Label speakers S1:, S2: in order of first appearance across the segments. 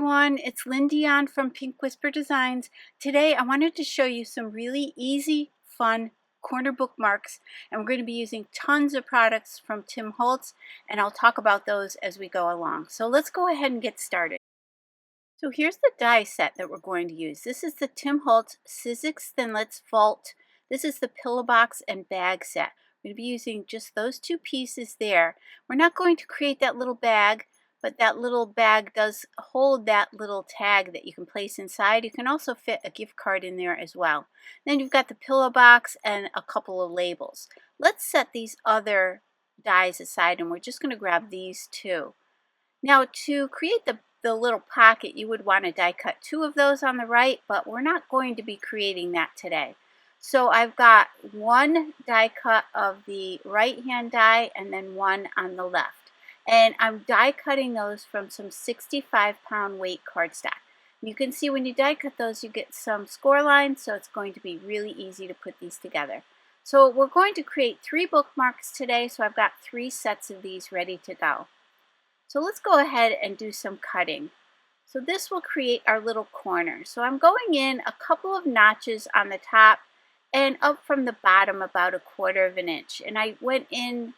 S1: everyone, it's Lindy from Pink Whisper Designs. Today I wanted to show you some really easy, fun corner bookmarks, and we're going to be using tons of products from Holtz, and I'll talk about those as we go along. So let's go ahead and get started. So here's the die set that we're going to use. This is the Holtz Sizzix Thinlits Vault. This is the pillow box and bag set. We're going to be using just those two pieces there. We're not going to create that little bag, but that little bag does hold that little tag that you can place inside. You can also fit a gift card in there as well. Then you've got the pillow box and a couple of labels. Let's set these other dies aside, and we're just going to grab these two. Now, to create the little pocket, you would want to die cut two of those on the right, but we're not going to be creating that today. So I've got one die cut of the right hand die and then one on the left. And I'm die cutting those from some 65-pound weight cardstock. You can see when you die cut those, you get some score lines, so it's going to be really easy to put these together. So we're going to create 3 bookmarks today, so I've got 3 sets of these ready to go. So let's go ahead and do some cutting. So this will create our little corner. So I'm going in a couple of notches on the top and up from the bottom about 1/4 of an inch. And I went in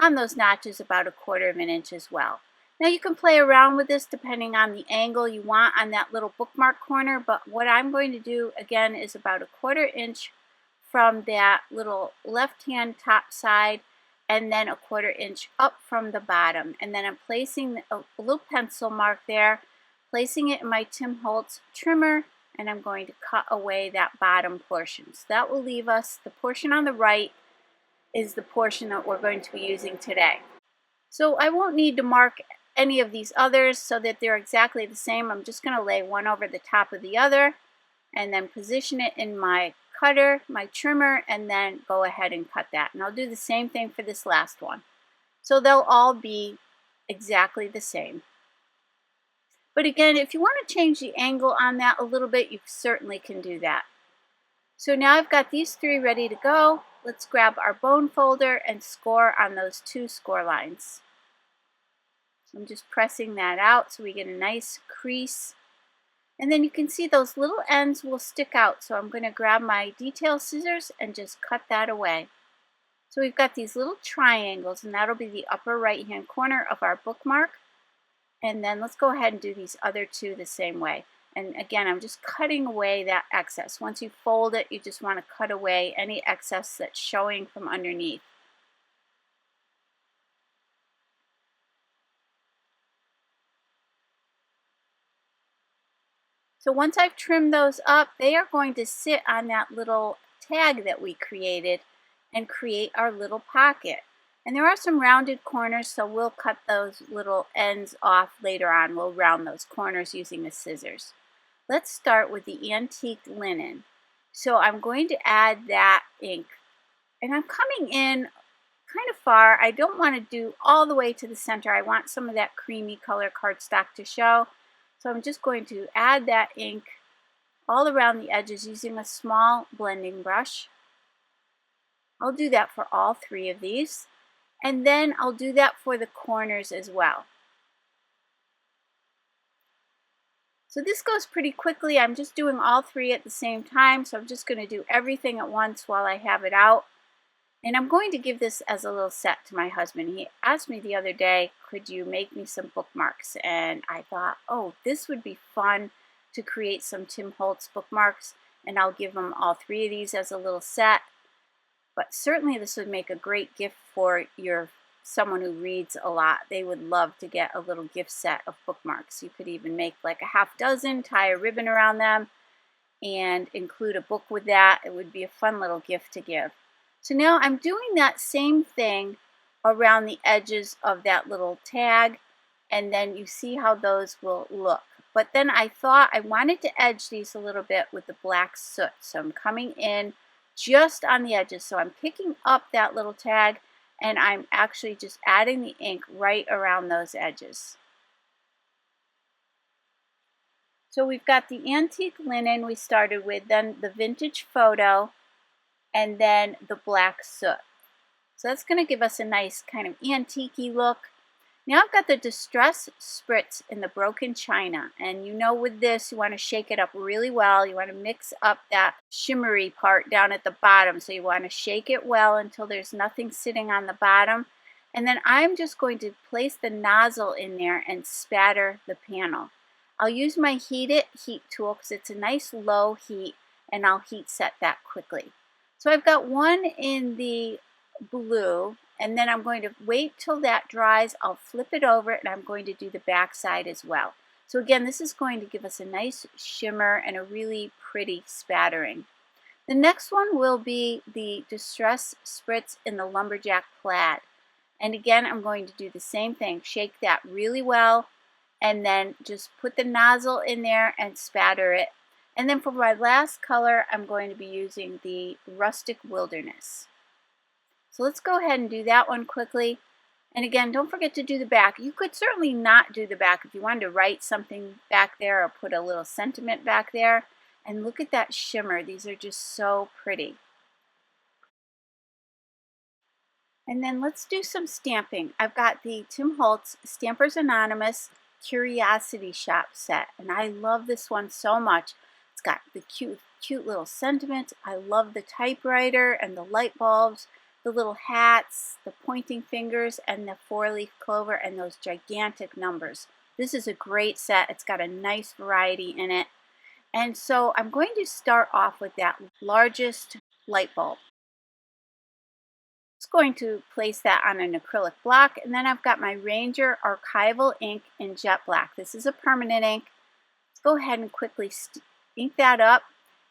S1: on those notches about 1/4 of an inch as well. Now you can play around with this depending on the angle you want on that little bookmark corner, but what I'm going to do again is about 1/4 inch from that little left hand top side, and then 1/4 inch up from the bottom. And then I'm placing a little pencil mark there, placing it in my Holtz trimmer, and I'm going to cut away that bottom portion. So that will leave us the portion on the right is the portion that we're going to be using today. So I won't need to mark any of these others so that they're exactly the same. I'm just going to lay one over the top of the other and then position it in my cutter, my trimmer, and then go ahead and cut that. And I'll do the same thing for this last one. So they'll all be exactly the same. But again, if you want to change the angle on that a little bit, you certainly can do that. So now I've got these 3 ready to go. Let's grab our bone folder and score on those 2 score lines. So I'm just pressing that out so we get a nice crease. And then you can see those little ends will stick out. So I'm going to grab my detail scissors and just cut that away. So we've got these little triangles, and that'll be the upper right hand corner of our bookmark. And then let's go ahead and do these other 2 the same way. And again, I'm just cutting away that excess. Once you fold it, you just want to cut away any excess that's showing from underneath. So once I've trimmed those up, they are going to sit on that little tag that we created and create our little pocket. And there are some rounded corners, so we'll cut those little ends off later on. We'll round those corners using the scissors. Let's start with the antique linen. So I'm going to add that ink, and I'm coming in kind of far. I don't want to do all the way to the center. I want some of that creamy color cardstock to show. So I'm just going to add that ink all around the edges using a small blending brush. I'll do that for all 3 of these, and then I'll do that for the corners as well. So this goes pretty quickly. I'm just doing all 3 at the same time, so I'm just going to do everything at once while I have it out. And I'm going to give this as a little set to my husband. He asked me the other day, could you make me some bookmarks? And I thought, oh, this would be fun to create some Holtz bookmarks, and I'll give him all 3 of these as a little set. But certainly this would make a great gift for someone who reads a lot. They would love to get a little gift set of bookmarks. You could even make like a half dozen, tie a ribbon around them, and include a book with that. It would be a fun little gift to give. So now I'm doing that same thing around the edges of that little tag, and then you see how those will look. But then I thought I wanted to edge these a little bit with the black soot. So I'm coming in just on the edges. So I'm picking up that little tag, and I'm actually just adding the ink right around those edges. So we've got the antique linen we started with, then the vintage photo, and then the black soot. So that's going to give us a nice kind of antique-y look. Now I've got the Distress Spritz in the broken china, and you know with this you want to shake it up really well. You want to mix up that shimmery part down at the bottom, so you want to shake it well until there's nothing sitting on the bottom. And then I'm just going to place the nozzle in there and spatter the panel. I'll use my heat tool because it's a nice low heat, and I'll heat set that quickly. So I've got one in the blue, and then I'm going to wait till that dries. I'll flip it over, and I'm going to do the back side as well. So again, this is going to give us a nice shimmer and a really pretty spattering. The next one will be the Distress Spritz in the Lumberjack Plaid. And again, I'm going to do the same thing. Shake that really well, and then just put the nozzle in there and spatter it. And then for my last color, I'm going to be using the Rustic Wilderness. So let's go ahead and do that one quickly. And again, don't forget to do the back. You could certainly not do the back if you wanted to write something back there or put a little sentiment back there. And look at that shimmer. These are just so pretty. And then let's do some stamping. I've got the Tim Holtz Stampers Anonymous Curiosity Shop set, and I love this one so much. It's got the cute little sentiments. I love the typewriter and the light bulbs, the little hats, the pointing fingers, and the 4-leaf clover, and those gigantic numbers. This is a great set. It's got a nice variety in it. And so I'm going to start off with that largest light bulb. Just going to place that on an acrylic block, and then I've got my Ranger Archival ink in jet black. This is a permanent ink. Let's go ahead and quickly ink that up,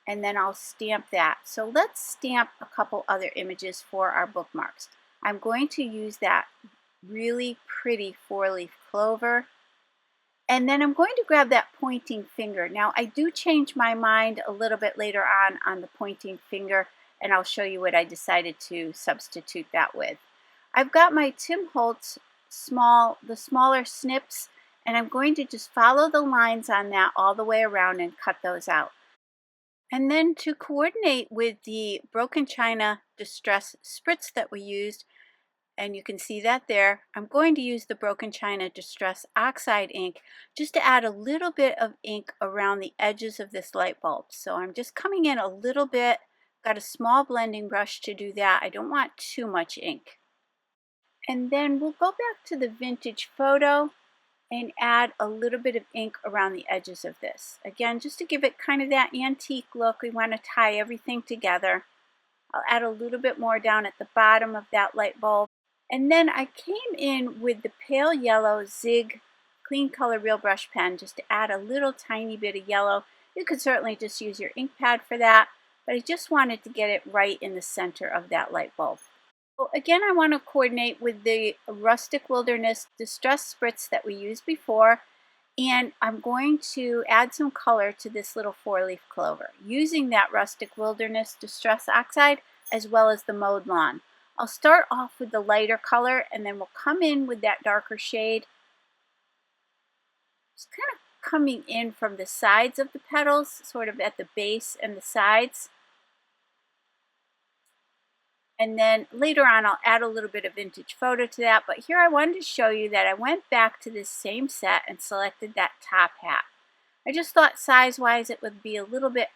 S1: and then I'll stamp that. So let's stamp a couple other images for our bookmarks. I'm going to use that really pretty 4-leaf clover, and then I'm going to grab that pointing finger. Now I do change my mind a little bit later on the pointing finger, and I'll show you what I decided to substitute that with. I've got my Tim Holtz the smaller snips, and I'm going to just follow the lines on that all the way around and cut those out. And then to coordinate with the broken china Distress Spritz that we used, and you can see that there, I'm going to use the broken china Distress Oxide ink just to add a little bit of ink around the edges of this light bulb. So I'm just coming in a little bit. Got a small blending brush to do that. I don't want too much ink. And then we'll go back to the vintage photo and add a little bit of ink around the edges of this. Again, just to give it kind of that antique look, we want to tie everything together. I'll add a little bit more down at the bottom of that light bulb. And then I came in with the pale yellow Zig Clean Color Real Brush pen just to add a little tiny bit of yellow. You could certainly just use your ink pad for that, but I just wanted to get it right in the center of that light bulb. So again, I want to coordinate with the Rustic Wilderness Distress Spritz that we used before, and I'm going to add some color to this little 4-leaf clover using that Rustic Wilderness Distress Oxide as well as the Mowed Lawn. I'll start off with the lighter color, and then we'll come in with that darker shade. Just kind of coming in from the sides of the petals, sort of at the base and the sides. And then later on, I'll add a little bit of vintage photo to that. But here I wanted to show you that I went back to this same set and selected that top hat. I just thought size-wise it would be a little bit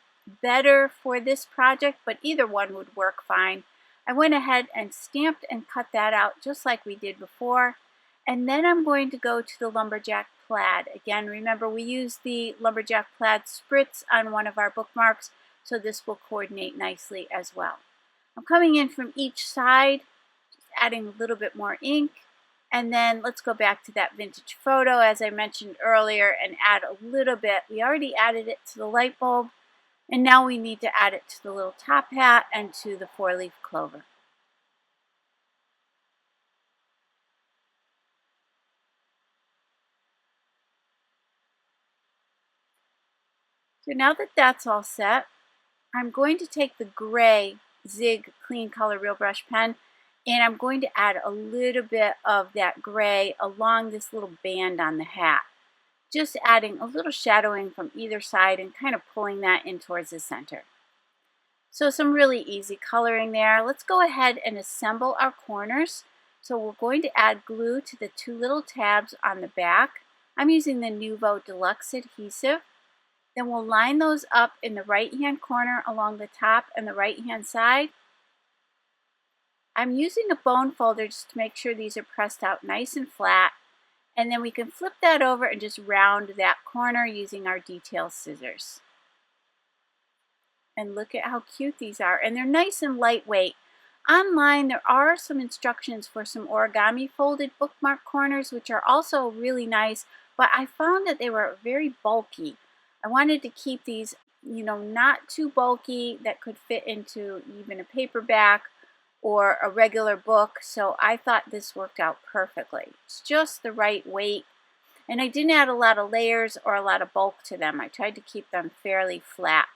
S1: better for this project, but either one would work fine. I went ahead and stamped and cut that out just like we did before. And then I'm going to go to the Lumberjack Plaid. Again, remember we used the Lumberjack Plaid Spritz on one of our bookmarks, so this will coordinate nicely as well. I'm coming in from each side, just adding a little bit more ink, and then let's go back to that vintage photo as I mentioned earlier and add a little bit. We already added it to the light bulb, and now we need to add it to the little top hat and to the 4-leaf clover. So now that that's all set, I'm going to take the gray Zig Clean Color Real Brush pen, and I'm going to add a little bit of that gray along this little band on the hat. Just adding a little shadowing from either side and kind of pulling that in towards the center. So some really easy coloring there. Let's go ahead and assemble our corners. So we're going to add glue to the two little tabs on the back. I'm using the Nuvo Deluxe adhesive. Then we'll line those up in the right-hand corner along the top and the right-hand side. I'm using a bone folder just to make sure these are pressed out nice and flat. And then we can flip that over and just round that corner using our detail scissors. And look at how cute these are. And they're nice and lightweight. Online, there are some instructions for some origami folded bookmark corners, which are also really nice, but I found that they were very bulky. I wanted to keep these, not too bulky that could fit into even a paperback or a regular book, so I thought this worked out perfectly. It's just the right weight, and I didn't add a lot of layers or a lot of bulk to them. I tried to keep them fairly flat.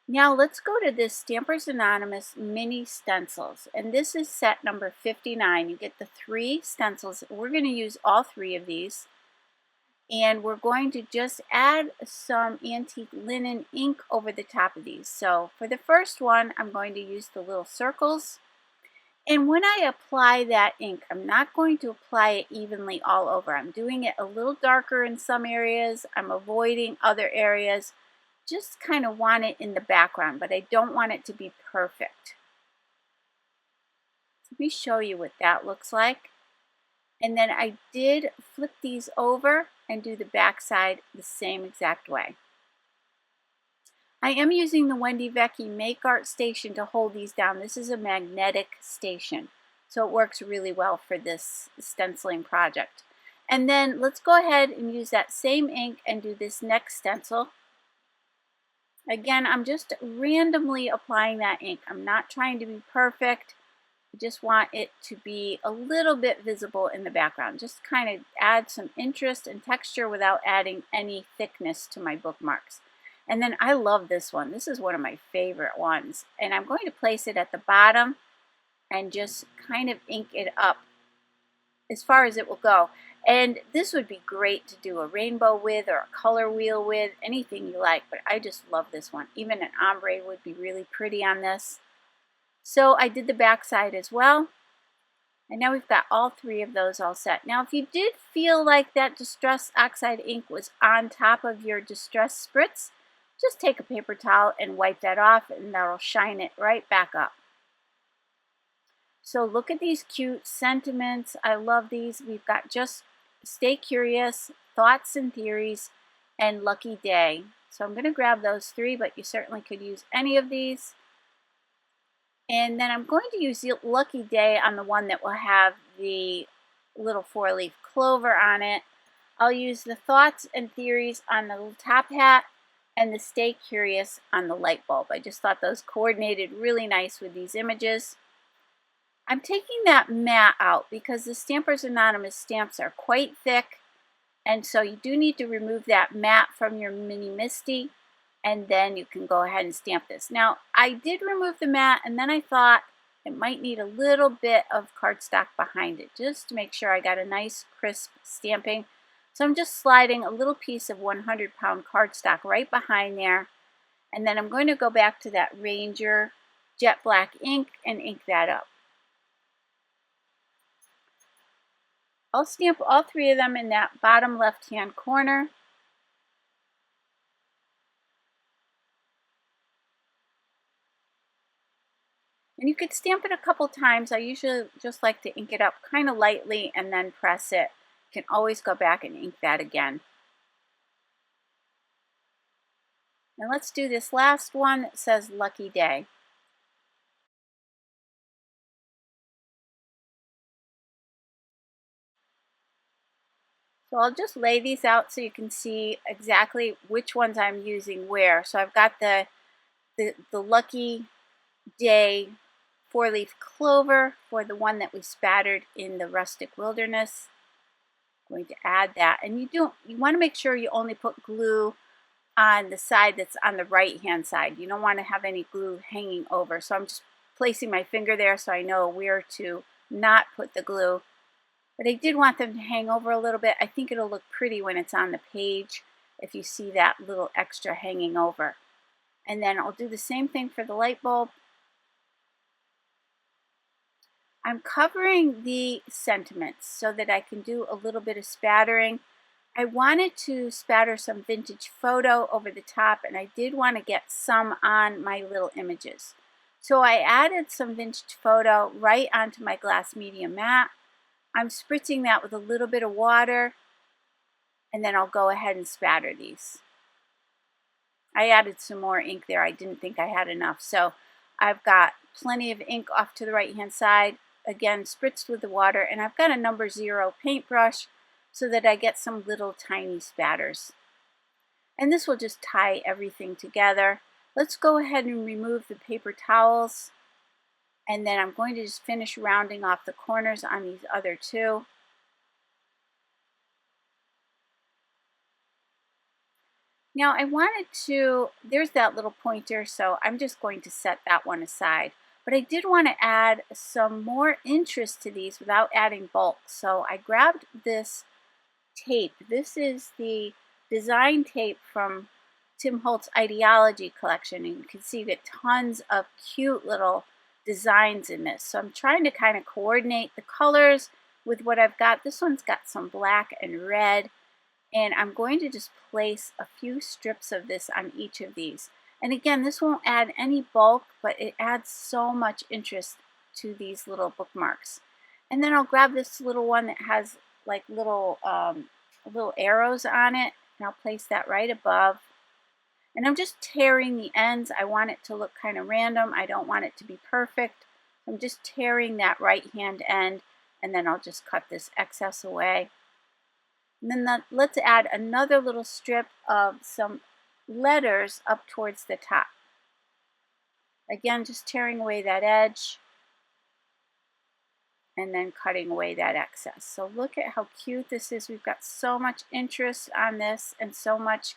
S1: Now let's go to this Stampers Anonymous mini stencils, and this is set number 59. You get the 3 stencils. We're going to use all 3 of these, and we're going to just add some antique linen ink over the top of these. So for the first one, I'm going to use the little circles, and when I apply that ink, I'm not going to apply it evenly all over. I'm doing it a little darker in some areas. I'm avoiding other areas. Just kind of want it in the background, but I don't want it to be perfect. Let me show you what that looks like. And then I did flip these over and do the back side the same exact way. I am using the Wendy Vecchi Make Art station to hold these down. This is a magnetic station, so it works really well for this stenciling project. And then let's go ahead and use that same ink and do this next stencil. Again, I'm just randomly applying that ink. I'm not trying to be perfect. I just want it to be a little bit visible in the background. Just kind of add some interest and texture without adding any thickness to my bookmarks. And then I love this one. This is one of my favorite ones. And I'm going to place it at the bottom and just kind of ink it up as far as it will go. And this would be great to do a rainbow with or a color wheel with, anything you like, but I just love this one. Even an ombre would be really pretty on this. So I did the back side as well. And now we've got all 3 of those all set. Now if you did feel like that Distress Oxide ink was on top of your Distress Spritz, just take a paper towel and wipe that off and that'll shine it right back up. So look at these cute sentiments. I love these. We've got just Stay Curious, Thoughts and Theories, and Lucky Day. So I'm going to grab those 3, but you certainly could use any of these. And then I'm going to use Lucky Day on the one that will have the little 4-leaf clover on it. I'll use the Thoughts and Theories on the little top hat and the Stay Curious on the light bulb. I just thought those coordinated really nice with these images. I'm taking that mat out because the Stampers Anonymous stamps are quite thick, and so you do need to remove that mat from your Mini Misty, and then you can go ahead and stamp this. Now, I did remove the mat, and then I thought it might need a little bit of cardstock behind it, just to make sure I got a nice crisp stamping. So I'm just sliding a little piece of 100-pound cardstock right behind there, and then I'm going to go back to that Ranger jet black ink and ink that up. I'll stamp all 3 of them in that bottom left-hand corner. And you could stamp it a couple times. I usually just like to ink it up kind of lightly and then press it. You can always go back and ink that again. And let's do this last one that says Lucky Day. So I'll just lay these out so you can see exactly which ones I'm using where. So I've got the Lucky Day 4-leaf clover for the one that we spattered in the Rustic Wilderness. I'm going to add that. And you want to make sure you only put glue on the side that's on the right-hand side. You don't want to have any glue hanging over. So I'm just placing my finger there so I know where to not put the glue. But I did want them to hang over a little bit. I think it'll look pretty when it's on the page if you see that little extra hanging over. And then I'll do the same thing for the light bulb. I'm covering the sentiments so that I can do a little bit of spattering. I wanted to spatter some vintage photo over the top, and I did want to get some on my little images. So I added some vintage photo right onto my glass medium mat. I'm spritzing that with a little bit of water, and then I'll go ahead and spatter these. I added some more ink there. I didn't think I had enough. So I've got plenty of ink off to the right hand side, again spritzed with the water, and I've got a number 0 paintbrush so that I get some little tiny spatters. And this will just tie everything together. Let's go ahead and remove the paper towels, and then I'm going to just finish rounding off the corners on these other two. Now I wanted to, there's that little pointer, so I'm just going to set that one aside. But I did want to add some more interest to these without adding bulk. So I grabbed this tape. This is the design tape from Tim Holtz Idea-ology collection. And you can see that tons of cute little designs in this. So I'm trying to kind of coordinate the colors with what I've got. This one's got some black and red. And I'm going to just place a few strips of this on each of these. And again, this won't add any bulk, but it adds so much interest to these little bookmarks. And then I'll grab this little one that has like little arrows on it, and I'll place that right above. And I'm just tearing the ends. I want it to look kind of random. I don't want it to be perfect. I'm just tearing that right hand end, and then I'll just cut this excess away. And then let's add another little strip of some letters up towards the top. Again, just tearing away that edge and then cutting away that excess. So look at how cute this is. We've got so much interest on this and so much,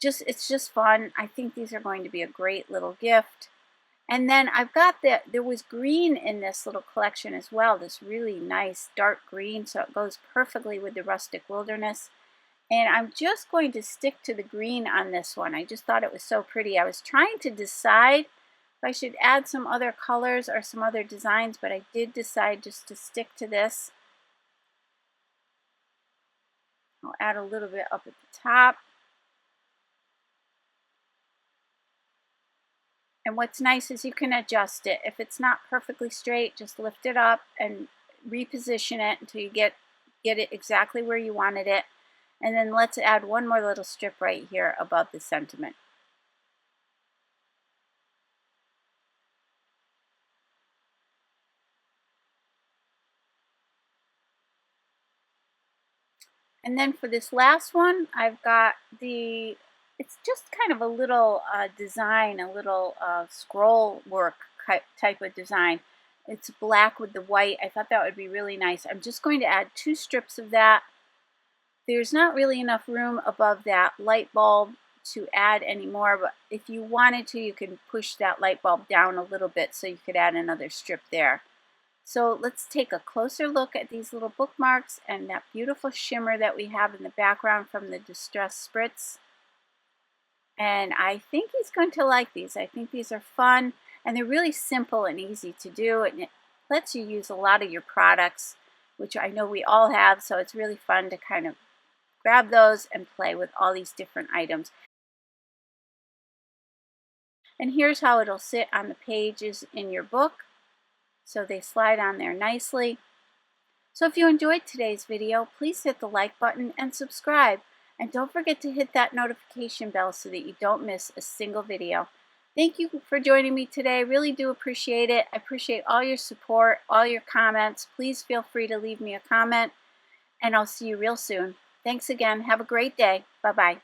S1: it's just fun. I think these are going to be a great little gift. And then I've got there was green in this little collection as well, this really nice dark green, so it goes perfectly with the rustic wilderness. And I'm just going to stick to the green on this one. I just thought it was so pretty. I was trying to decide if I should add some other colors or some other designs, but I did decide just to stick to this. I'll add a little bit up at the top. And what's nice is you can adjust it. If it's not perfectly straight, just lift it up and reposition it until you get it exactly where you wanted it. And then let's add one more little strip right here above the sentiment. And then for this last one, I've got it's just kind of a little design, a little scroll work type of design. It's black with the white. I thought that would be really nice. I'm just going to add 2 strips of that. There's not really enough room above that light bulb to add any more, but if you wanted to, you can push that light bulb down a little bit so you could add another strip there. So let's take a closer look at these little bookmarks and that beautiful shimmer that we have in the background from the Distress Spritz. And I think he's going to like these. I think these are fun, and they're really simple and easy to do, and it lets you use a lot of your products, which I know we all have, so it's really fun to kind of grab those and play with all these different items. And here's how it'll sit on the pages in your book. So they slide on there nicely. So if you enjoyed today's video, please hit the like button and subscribe. And don't forget to hit that notification bell so that you don't miss a single video. Thank you for joining me today. I really do appreciate it. I appreciate all your support, all your comments. Please feel free to leave me a comment, and I'll see you real soon. Thanks again. Have a great day. Bye-bye.